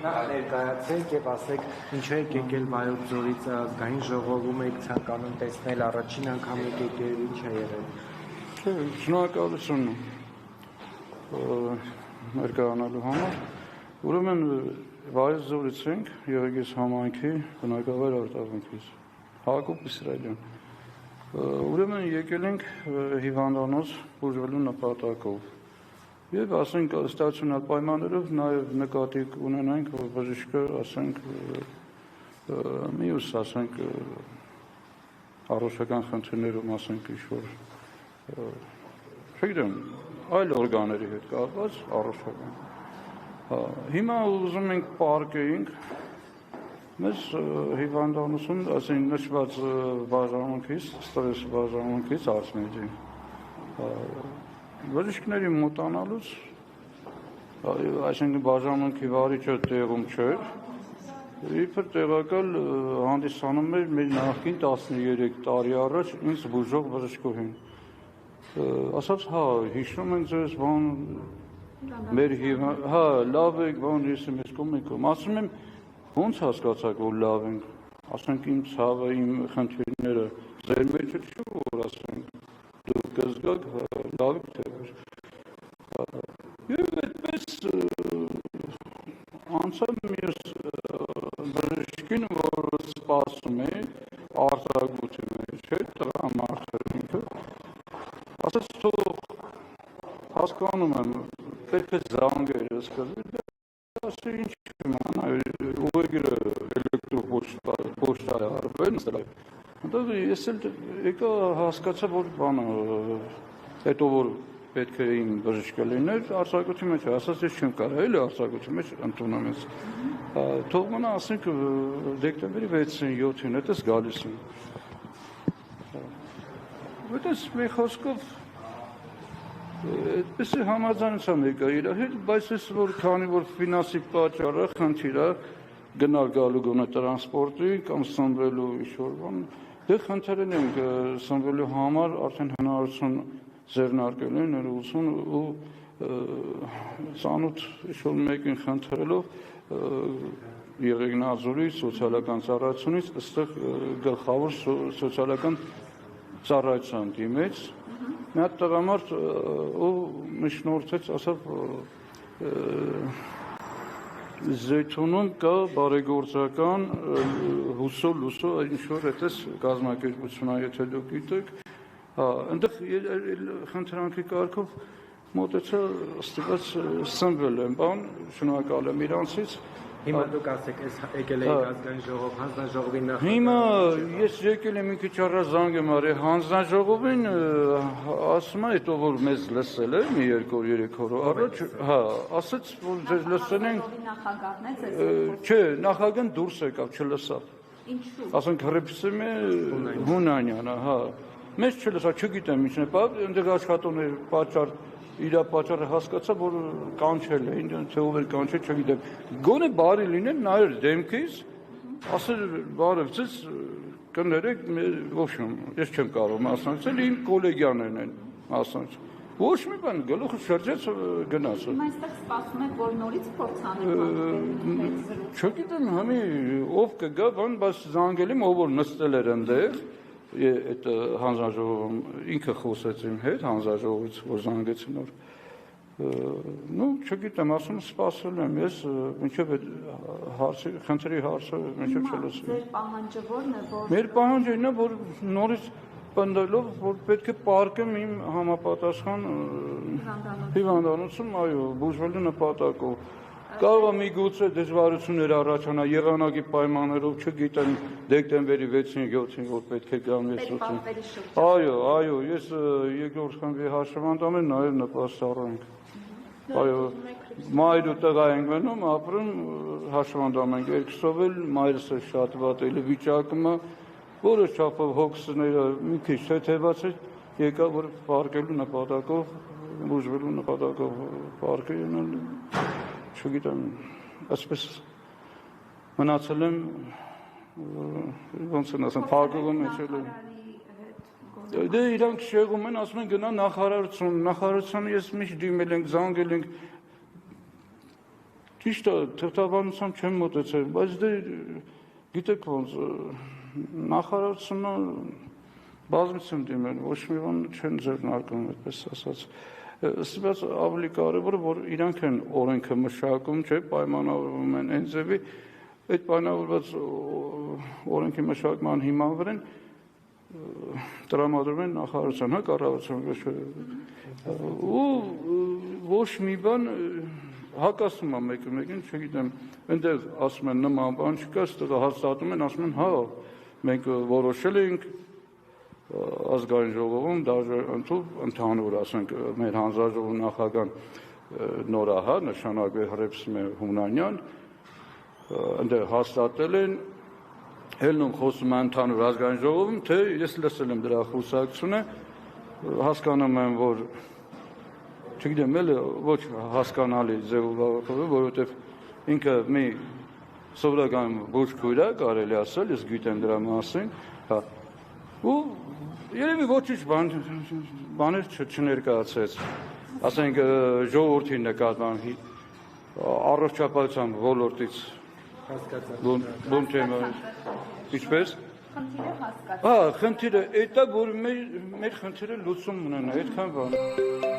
Ներկայացեք եւ ասեք ինչու եք եկել Վայոց ձորից ազգային ժողովում եք ցանկանում տեսնել առաջին անգամ եք եկել ինչ է եղել։ Շնորհակալություն ներկայանալու համար։ Ուրեմն Վայոց ձորից ենք Եղեգես համայնքի բնակավայր արտավունքից Հակոբ Իսրայելյան։ Ուրեմն եկել ենք հիվանդանոց բուժվելու նպատակով։ Եվ ասենք ստացիոնար պայմաններով նաև նկատի ունենանք, որ բժիշկը ասենք մյուս ասենք առողջական խնդիրներում ասենք ինչ-որ չգիտեմ այլ օրգանների հետ կապված առողջական։ Հիմա ուզում ենք պարկեինք մեզ հիվանդանոցում ասենք նշված բաժանմունքից, ստրես բաժանմունքից արցնեցին։ Բժիշկների մոտանալուց այսինքն բաժանմունքի վարիչը տեղում չէր, իբր տեղակալ հանդիսանում էր մեր նախկին 13 տարի առաջ ինձ բուժող բժշկուհին։ Ասաց, հա, հիշում ենք ձեզ, բան մեր հա, լավ եք, բան ես եմ ես կոմիկում։ Ասում եմ, ոնց հասկացաք, որ լավ ենք, ասենք իմ ցավը, իմ խնդիրները, ձեր մեջը չի, որ ասենք դուք կզգաք լավ թե ոչ։ Եվ այդպես անցավ մյուս բժիշկին, որ սպասում է արձակույթի մեջ, տղամարդը ինքը, ասաց թող հասկանում եմ, պետք է զանգեր սկզբից, ասի ինչ իմանա, ուղեգիրը էլեկտրոպոչտա է արվել, նստել է։ Ես էլ եկա հասկացա, որ բանը, հետո որ պետք է իմ բժիշկը լիներ, արձակույթի մեջ ասաց, ես չեմ կարող, էլի արձակույթի մեջ ընդունում ես։ Թող մնա, ասենք, դեկտեմբերի 6-7-ին, այդպես գալիս եմ։ Այդպես մի խոսքով, այդպես է համաձայնությամբ եկա իր հետ, բայց ես որ քանի որ ֆինանսի պատճառը, խնդիրը, գնալ գալու գոնե տրանսպորտի կամ սնվելու ինչ-որ բան, դե խնդրել ենք սնվելու համար արդեն հնարավորություն ձեռնարկել են ներողություն ու ծանոթ ինչ-որ մեկին խնդրելով Եղեգնաձորի սոցիալական ծառայությունից այստեղ գլխավոր սոցիալական ծառայության դիմեց մի հատ տղամարդ ու միշնորհեց ասավ Զեյթունում կա բարեգործական հուսո ինչ-որ այդպես կազմակերպություն է, եթե դուք գիտեք, այնտեղ խնդրանքի կարգով մոտեցա ստիպված սնվել եմ, բան, շնորհակալ եմ իրանցից։ Հիմա դուք ասեք, ես եկել եք ազգային ժողով, հանձնաժողովի նախագահ։ Հիմա ես եկել եմ մի քիչ առաջ զանգ եմ արել հանձնաժողովին, ասում է, հետո որ մեզ լսել է մի 2-3 օր առաջ, հա, ասաց, որ ձեզ լսել են։ Նախագահն է ձեզ։ Չէ, նախագահն դուրս եկավ, չլսավ։ Ինչու՞։ Ասենք հրեպսեմ է Հունանյանը, հա։ Մեզ չլսավ, չգիտեմ ինչն է, այնտեղ աշխատողներ պատճառ իր պատճառը հասկացա, որ կանչել էին, թե ով էր կանչել, չգիտեմ։ Գոնե բարի լիներ, նայեր դեմքից, ասել բարև ձեզ կներեք, ոչ ես չեմ կարող մասնակցել, իմ կոլեգյաներն են մասնակցել։ Ոչ մի բան, գլուխը շրջեց գնաց։ Հիմա այստեղ սպասում եք, որ նորից փորձանեք։ Չգիտեմ, համի ով կգա, բան, բայց զանգել եմ, ով որ նստել էր այնտեղ, այդ հանձնաժողովում ինքը խոսեց իմ հետ, հանձնաժողովից որ զանգեցին նոր։ Ну, չգիտեմ, ասում սպասել եմ, ես մինչև այդ հարցի, խնդրի հարցը մինչև չլսեմ։ Ձեր պահանջը ո՞րն է, որ Մեր պահանջը այն է, որ նորից պնդելով, որ պետք է պարկեմ իմ համապատասխան հիվանդանոցում, այո, բուժվելու նպատակով։ Կարող է միգուցե դժվարություններ առաջանա եղանակի պայմաններով, չգիտեմ, դեկտեմբերի 6-ին, 7-ին, որ պետք է գամ ես ուտին։ Այո, ես երկրորդ խմբի հաշվանդամ եմ, նաև նպաստառ ենք։ Այո, մայր ու տղա ենք մնում, ապրում, հաշվանդամ ենք երկուսով էլ, մայրս է շատ վատ էլի վիճակում է, որը չափով հոգսները մի քիչ թեթևաց է, եկա, որ պարկելու նպատակով, բուժվելու նպատակով պարկել չգիտեմ, այսպես մնացել եմ, ոնց են ասեմ, փակուղում էջել եմ։ Դե իրանք շեղում են, ասում են գնա նախարարություն, նախարարությանը ես միշտ դիմել ենք, զանգել ենք, ճիշտ է, թղթաբանությամբ չեմ մոտեցել, բայց դե գիտեք ոնց նախարարությունը բազմիցս դիմել, ոչ մի բան չեն ձեռնարկում, այդպես ասած։ Սպաս ավելի կարևորը, որ իրանք են օրենքը մշակում, չէ, պայմանավորվում են այն ձևի, այդ պայմանավորված օրենքի մշակման հիման վրա տրամադրում են նախարարության, կառավարության ու ոչ մի բան հակասում է մեկին, չգիտեմ, այնտեղ ասում են նման բան չկա, այստեղ հաստատում են, ասում են, հա, մենք որոշել ենք ազգային ժողովում դաժե ընդհանուր, ասենք, մեր հանձնաժողովի նախագահան նորահա նշանակվել Հռեփսիմե Հունանյան, այնտեղ հաստատել են, ելնում խոսում են ընդհանուր ազգային ժողովում, թե ես լսել եմ դրա խոսակցությունը, հասկանում եմ, որ չգիտեմ, էլ ոչ հասկանալի ձևով, որովհետև ինքը մի սովորական բուժքույր է, կարելի ասել, ես գիտեմ դրա մասին, հա, ու երևի ոչինչ բաներ չներկայացրեց, ասենք ժողովրդի նկատմամբ առողջապահության ոլորտից բուն թեմա, ինչպես? Խնդիրը հասկացա։ Հա, խնդիրը, այդ է, որ մեր խնդիրը լուծում ունենա, այդքան բան։